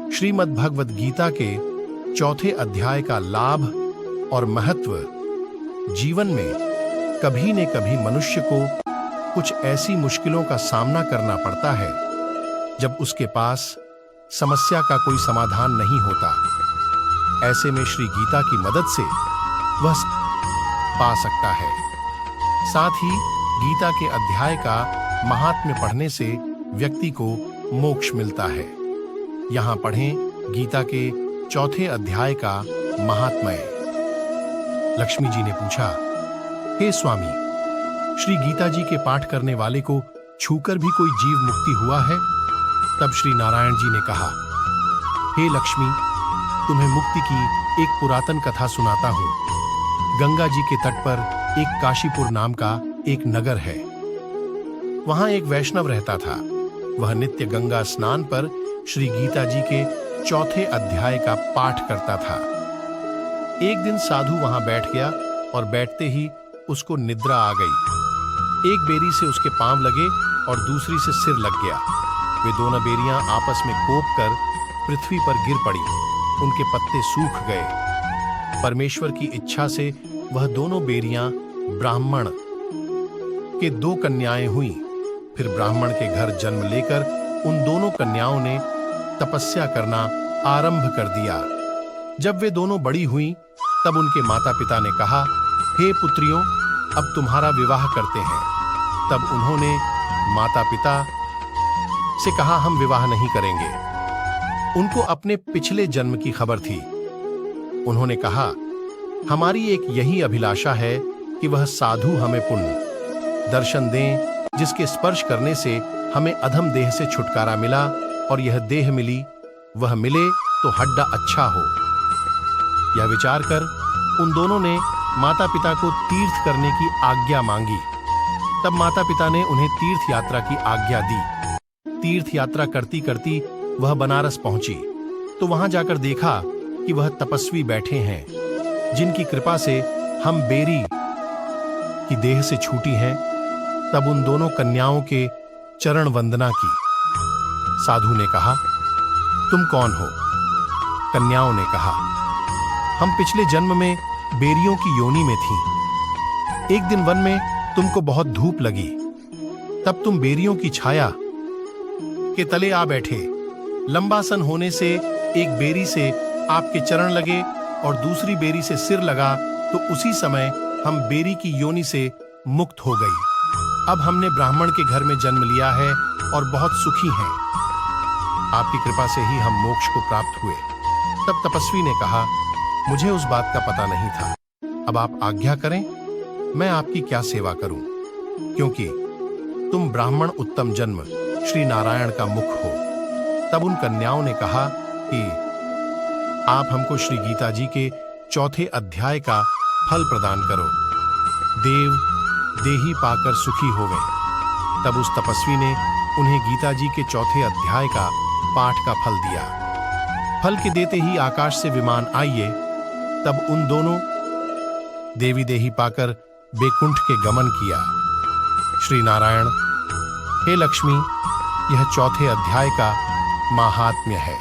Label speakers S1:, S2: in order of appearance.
S1: श्रीमद् भगवद गीता के चौथे अध्याय का लाभ और महत्व। जीवन में कभी न कभी मनुष्य को कुछ ऐसी मुश्किलों का सामना करना पड़ता है जब उसके पास समस्या का कोई समाधान नहीं होता। ऐसे में श्री गीता की मदद से वह पा सकता है। साथ ही गीता के अध्याय का महात्म्य पढ़ने से व्यक्ति को मोक्ष मिलता है। यहां पढ़ें गीता के चौथे अध्याय का महात्म्य। लक्ष्मी जी ने पूछा, हे स्वामी, श्री गीता जी के पाठ करने वाले को छूकर भी कोई जीव मुक्ति हुआ है? तब श्री नारायण जी ने कहा, हे लक्ष्मी, तुम्हें मुक्ति की एक पुरातन कथा सुनाता हूं। गंगा जी के तट पर एक काशीपुर नाम का एक नगर है। वहां एक वैष्णव रहता था। वह नित्य गंगा स्नान पर श्री गीता जी के चौथे अध्याय का पाठ करता था। एक दिन साधु वहां बैठ गया और बैठते ही उसको निद्रा आ गई। एक बेरी से उसके पांव लगे और दूसरी से सिर लग गया। वे दोनों बेरियां आपस में कोप कर पृथ्वी पर गिर पड़ी। उनके पत्ते सूख गए। परमेश्वर की इच्छा से वह दोनों बेरियां ब्राह्मण के 2 कन्याएं हुईं। फिर ब्राह्मण के घर जन्म लेकर उन दोनों कन्याओं ने तपस्या करना आरंभ कर दिया। जब वे दोनों बड़ी हुईं, तब उनके माता पिता ने कहा, हे पुत्रियों, अब तुम्हारा विवाह करते हैं। तब उन्होंने माता पिता से कहा, हम विवाह नहीं करेंगे। उनको अपने पिछले जन्म की खबर थी। उन्होंने कहा, हमारी एक यही अभिलाषा है कि वह साधु हमें पुण्य दर्शन दें, जिसके स्पर्श करने से हमें अधम देह से छुटकारा मिला और यह देह मिली, वह मिले तो हड्डा अच्छा हो। यह विचार कर उन दोनों ने माता पिता को तीर्थ करने की आज्ञा मांगी। तब माता पिता ने उन्हें तीर्थ यात्रा की आज्ञा दी। तीर्थ यात्रा करती करती वह बनारस पहुंची तो वहां जाकर देखा कि वह तपस्वी बैठे हैं, जिनकी कृपा से हम बेरी की देह से छूटी हैं। तब उन दोनों कन्याओं के चरण वंदना की। साधु ने कहा, तुम कौन हो? कन्याओं ने कहा, हम पिछले जन्म में बेरियों की योनि में थीं। एक दिन वन में तुमको बहुत धूप लगी, तब तुम बेरियों की छाया के तले आ बैठे। लंबा सन होने से एक बेरी से आपके चरण लगे और दूसरी बेरी से सिर लगा, तो उसी समय हम बेरी की योनि से मुक्त हो गई। अब हमने ब्राह्मण के घर में जन्म लिया है और बहुत सुखी हैं। आपकी कृपा से ही हम मोक्ष को प्राप्त हुए। तब तपस्वी ने कहा, मुझे उस बात का पता नहीं था। अब आप आज्ञा करें, मैं आपकी क्या सेवा करूं, क्योंकि तुम ब्राह्मण उत्तम जन्म श्री नारायण का मुख हो। तब उन कन्याओं ने कहा कि आप हमको श्री गीता जी के चौथे अध्याय का फल प्रदान करो। देव देही पाकर सुखी होवे। तब उस तपस्वी ने उन्हें गीता जी के चौथे अध्याय का पाठ का फल दिया। फल के देते ही आकाश से विमान आइए। तब उन दोनों देवी देही पाकर बैकुंठ के गमन किया। श्री नारायण, हे लक्ष्मी, यह चौथे अध्याय का महात्म्य है।